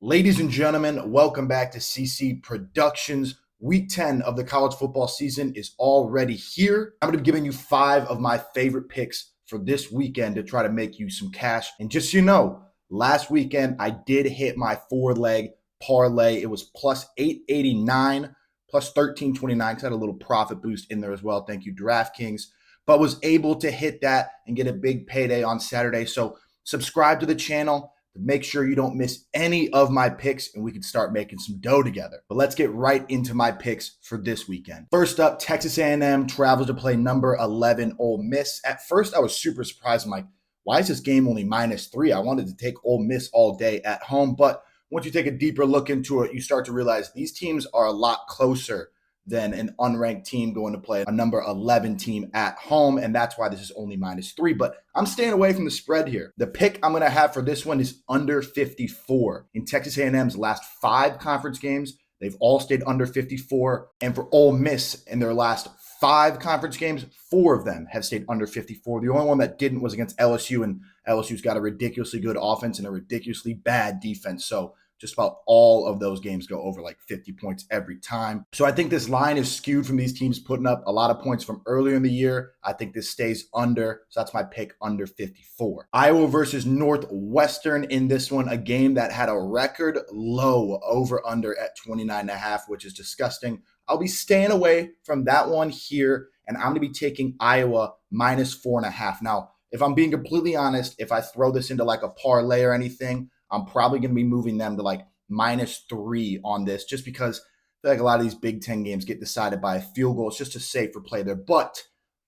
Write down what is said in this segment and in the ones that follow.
Ladies and gentlemen, welcome back to CC Productions. Week 10 of the college football season is already here. I'm going to be giving you 5 of my favorite picks for this weekend to try to make you some cash. And just so you know, last weekend I did hit my 4-leg parlay. It was plus 889, plus 1329, because I had a little profit boost in there as well. Thank you, DraftKings. But was able to hit that and get a big payday on Saturday. So subscribe to the channel. Make sure you don't miss any of my picks and we can start making some dough together. But let's get right into my picks for this weekend. First up, Texas A&M travels to play number 11 Ole Miss. At first, I was super surprised. I'm like, why is this game only -3? I wanted to take Ole Miss all day at home. But once you take a deeper look into it, you start to realize these teams are a lot closer than an unranked team going to play a number 11 team at home, and that's why this is only -3. But I'm staying away from the spread here. The pick I'm going to have for this one is under 54. In Texas A&M's last 5 conference games, they've all stayed under 54, and for Ole Miss in their last 5 conference games, 4 of them have stayed under 54. The only one that didn't was against LSU, and LSU's got a ridiculously good offense and a ridiculously bad defense. So just about all of those games go over like 50 points every time. So I think this line is skewed from these teams putting up a lot of points from earlier in the year. I think this stays under. So that's my pick, under 54. Iowa versus Northwestern in this one, a game that had a record low over-under at 29.5, which is disgusting. I'll be staying away from that one here, and I'm going to be taking Iowa -4.5. Now, if I'm being completely honest, if I throw this into like a parlay or anything, I'm probably going to be moving them to like -3 on this, just because I feel like a lot of these Big Ten games get decided by a field goal. It's just a safer play there. But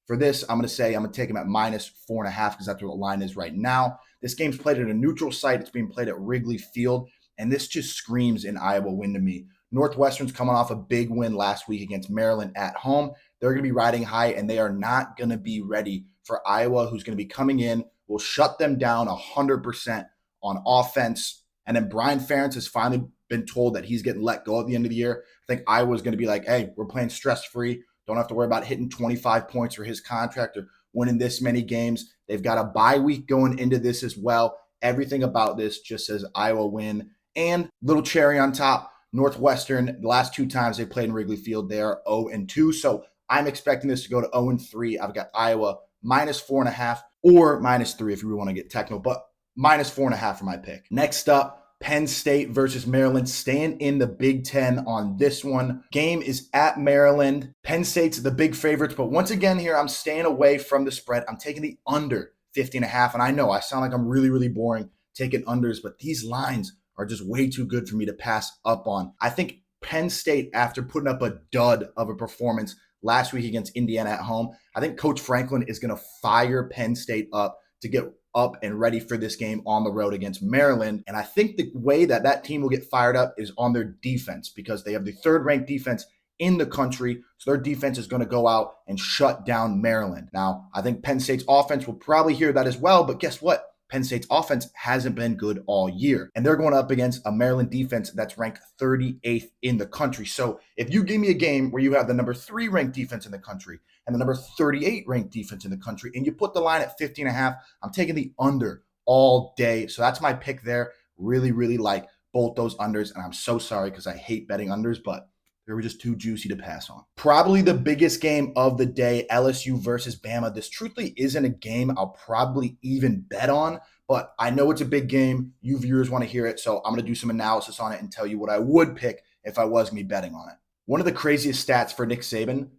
for this, I'm going to take them at -4.5 because that's what the line is right now. This game's played at a neutral site. It's being played at Wrigley Field, and this just screams an Iowa win to me. Northwestern's coming off a big win last week against Maryland at home. They're going to be riding high, and they are not going to be ready for Iowa, who's going to be coming in, will shut them down 100% on offense. And then Brian Ferentz has finally been told that he's getting let go at the end of the year. I think Iowa's going to be like, hey, we're playing stress-free. Don't have to worry about hitting 25 points for his contract or winning this many games. They've got a bye week going into this as well. Everything about this just says Iowa win. And little cherry on top, Northwestern, the last 2 times they played in Wrigley Field, they are 0-2. So I'm expecting this to go to 0-3. I've got Iowa -4.5 or -3 if you really want to get technical. But -4.5 for my pick. Next up, Penn State versus Maryland, staying in the Big Ten on this one. Game is at Maryland. Penn State's the big favorites, but once again here, I'm staying away from the spread. I'm taking the under 50.5, and I know I sound like I'm really, really boring taking unders, but these lines are just way too good for me to pass up on. I think Penn State, after putting up a dud of a performance last week against Indiana at home, I think Coach Franklin is going to fire Penn State up to get up and ready for this game on the road against Maryland. And I think the way that that team will get fired up is on their defense, because they have the 3rd-ranked defense in the country. So their defense is going to go out and shut down Maryland. Now, I think Penn State's offense will probably hear that as well, but guess what? Penn State's offense hasn't been good all year, and they're going up against a Maryland defense that's ranked 38th in the country. So if you give me a game where you have the number 3 ranked defense in the country and the number 38 ranked defense in the country, and you put the line at 50.5, I'm taking the under all day. So that's my pick there. Really, really like both those unders, and I'm so sorry because I hate betting unders, but they were just too juicy to pass on. Probably the biggest game of the day, LSU versus Bama. This truthfully isn't a game I'll probably even bet on, but I know it's a big game. You viewers want to hear it, so I'm going to do some analysis on it and tell you what I would pick if I was going to be betting on it. One of the craziest stats for Nick Saban,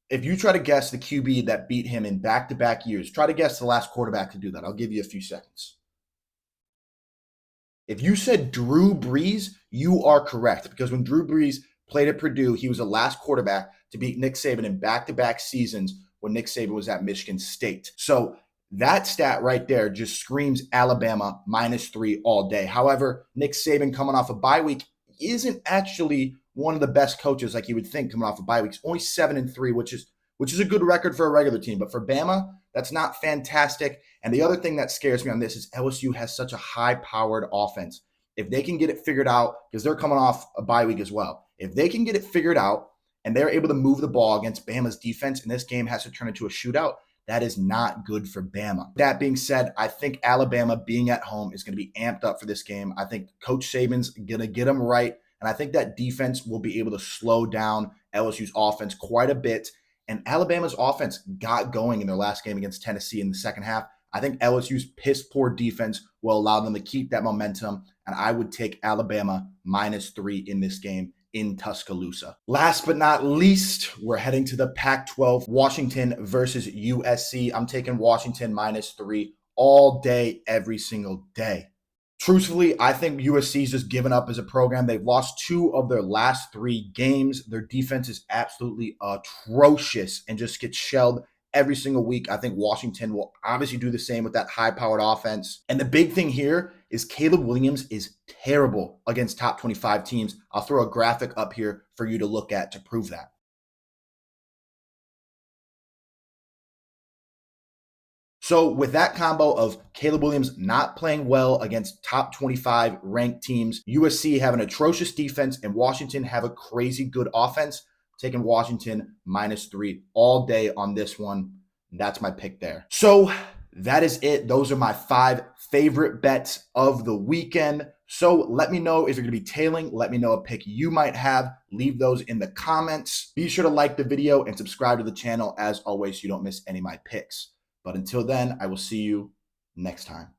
if you try to guess the QB that beat him in back-to-back years, try to guess the last quarterback to do that. I'll give you a few seconds. If you said Drew Brees, you are correct, because when Drew Brees played at Purdue, he was the last quarterback to beat Nick Saban in back-to-back seasons when Nick Saban was at Michigan State. So that stat right there just screams Alabama -3 all day. However, Nick Saban coming off a bye week isn't actually one of the best coaches like you would think coming off a bye week. He's only 7-3, which is a good record for a regular team. But for Bama, that's not fantastic. And the other thing that scares me on this is LSU has such a high-powered offense. If they can get it figured out, because they're coming off a bye week as well, if they can get it figured out and they're able to move the ball against Bama's defense and this game has to turn into a shootout, that is not good for Bama. That being said, I think Alabama being at home is going to be amped up for this game. I think Coach Saban's going to get them right. And I think that defense will be able to slow down LSU's offense quite a bit. And Alabama's offense got going in their last game against Tennessee in the second half. I think LSU's piss poor defense will allow them to keep that momentum. And I would take Alabama -3 in this game in Tuscaloosa. Last but not least, we're heading to the Pac-12, Washington versus USC. I'm taking Washington -3 all day, every single day. Truthfully, I think USC's just given up as a program. They've lost 2 of their last 3 games. Their defense is absolutely atrocious and just gets shelled every single week. I think Washington will obviously do the same with that high-powered offense. And the big thing here is Caleb Williams is terrible against top 25 teams. I'll throw a graphic up here for you to look at to prove that. So with that combo of Caleb Williams not playing well against top 25 ranked teams, USC have an atrocious defense, and Washington have a crazy good offense, taking Washington -3 all day on this one. That's my pick there. So that is it. Those are my 5 favorite bets of the weekend. So let me know if you're going to be tailing. Let me know a pick you might have. Leave those in the comments. Be sure to like the video and subscribe to the channel as always so you don't miss any of my picks. But until then, I will see you next time.